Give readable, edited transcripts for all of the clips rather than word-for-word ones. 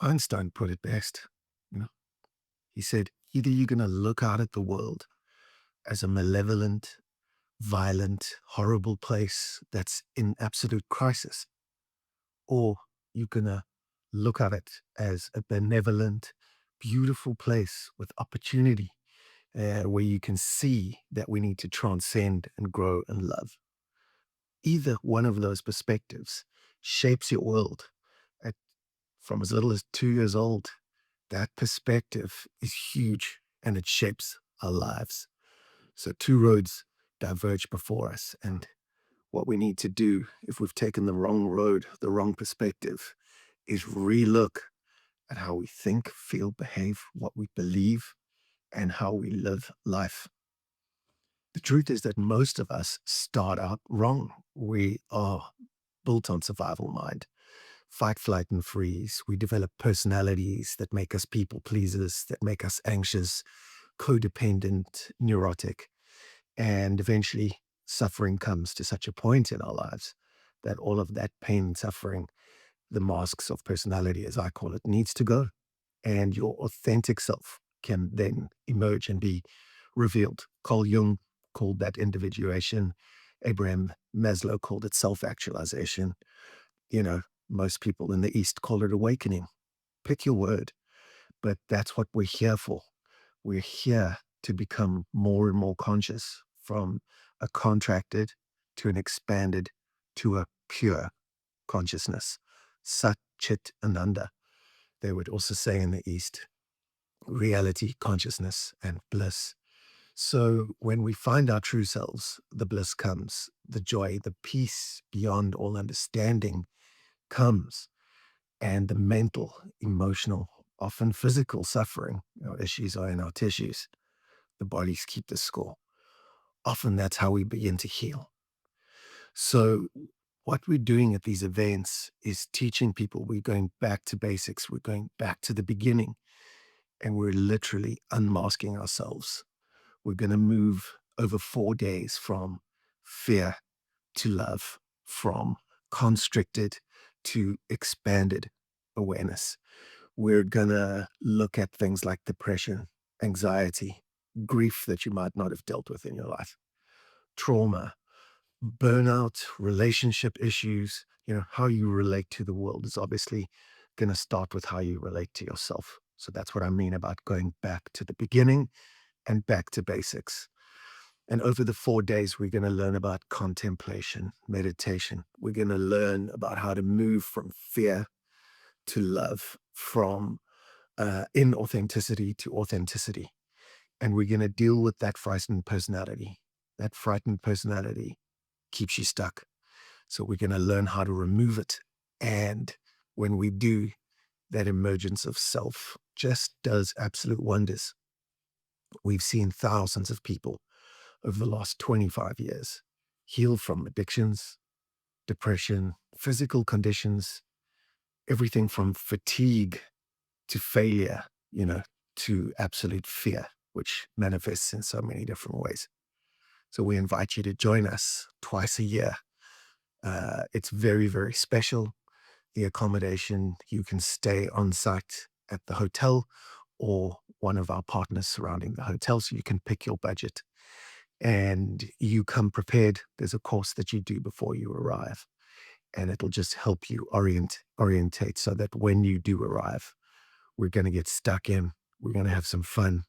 Einstein put it best. You know, he said, either you're going to look out at the world as a malevolent, violent, horrible place that's in absolute crisis, or you're going to look at it as a benevolent, beautiful place with opportunity, where you can see that we need to transcend and grow and love. Either one of those perspectives shapes your world. At, from as little as 2 years old, that perspective is huge and it shapes our lives. So two roads diverge before us. And what we need to do if we've taken the wrong road, the wrong perspective, is relook at how we think, feel, behave, what we believe, and how we live life. The truth is that most of us start out wrong. We are built on survival mind, fight, flight, and freeze. We develop personalities that make us people pleasers, that make us anxious, codependent, neurotic. And eventually, suffering comes to such a point in our lives that all of that pain and suffering, the masks of personality, as I call it, needs to go. And your authentic self can then emerge and be revealed. Carl Jung called that individuation. Abraham Maslow called it self-actualization. You know, most people in the East call it awakening. Pick your word, but that's what we're here for. We're here to become more and more conscious, from a contracted to an expanded to a pure consciousness. Sat, Chit, Ananda. They would also say in the East, reality, consciousness, and bliss. So when we find our true selves, the bliss comes, the joy, the peace beyond all understanding comes, and the mental, emotional, often physical suffering, issues are in our tissues. The bodies keep the score. Often that's how we begin to heal. So what we're doing at these events is teaching people we're going back to basics. We're going back to the beginning, and we're literally unmasking ourselves. We're going to move over 4 days from fear to love, from constricted to expanded awareness. We're going to look at things like depression, anxiety, grief that you might not have dealt with in your life, trauma, burnout, relationship issues. How you relate to the world is obviously going to start with how you relate to yourself. So that's what I mean about going back to the beginning and back to basics. And over the 4 days, we're going to learn about contemplation, meditation. We're going to learn about how to move from fear to love, from inauthenticity to authenticity. And we're going to deal with that frightened personality. That frightened personality keeps you stuck. So we're going to learn how to remove it. And when we do, that emergence of self just does absolute wonders. We've seen thousands of people over the last 25 years heal from addictions, depression, physical conditions, everything from fatigue to failure, to absolute fear, which manifests in so many different ways. So we invite you to join us twice a year. It's very, very special. The accommodation, you can stay on site at the hotel or one of our partners surrounding the hotel, so you can pick your budget. And you come prepared. There's a course that you do before you arrive, and it'll just help you orientate so that when you do arrive, we're going to get stuck in. We're going to have some fun,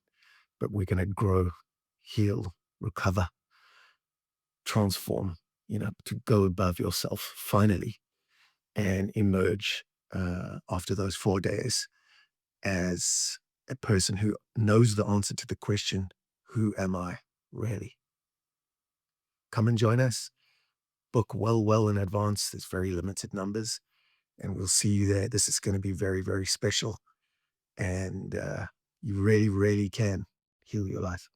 but we're going to grow, heal, recover, transform, to go above yourself finally and emerge after those 4 days as a person who knows the answer to the question, who am I really? Come and join us. Book well in advance. There's very limited numbers, and we'll see you there. This is going to be very, very special, and you really, really can heal your life.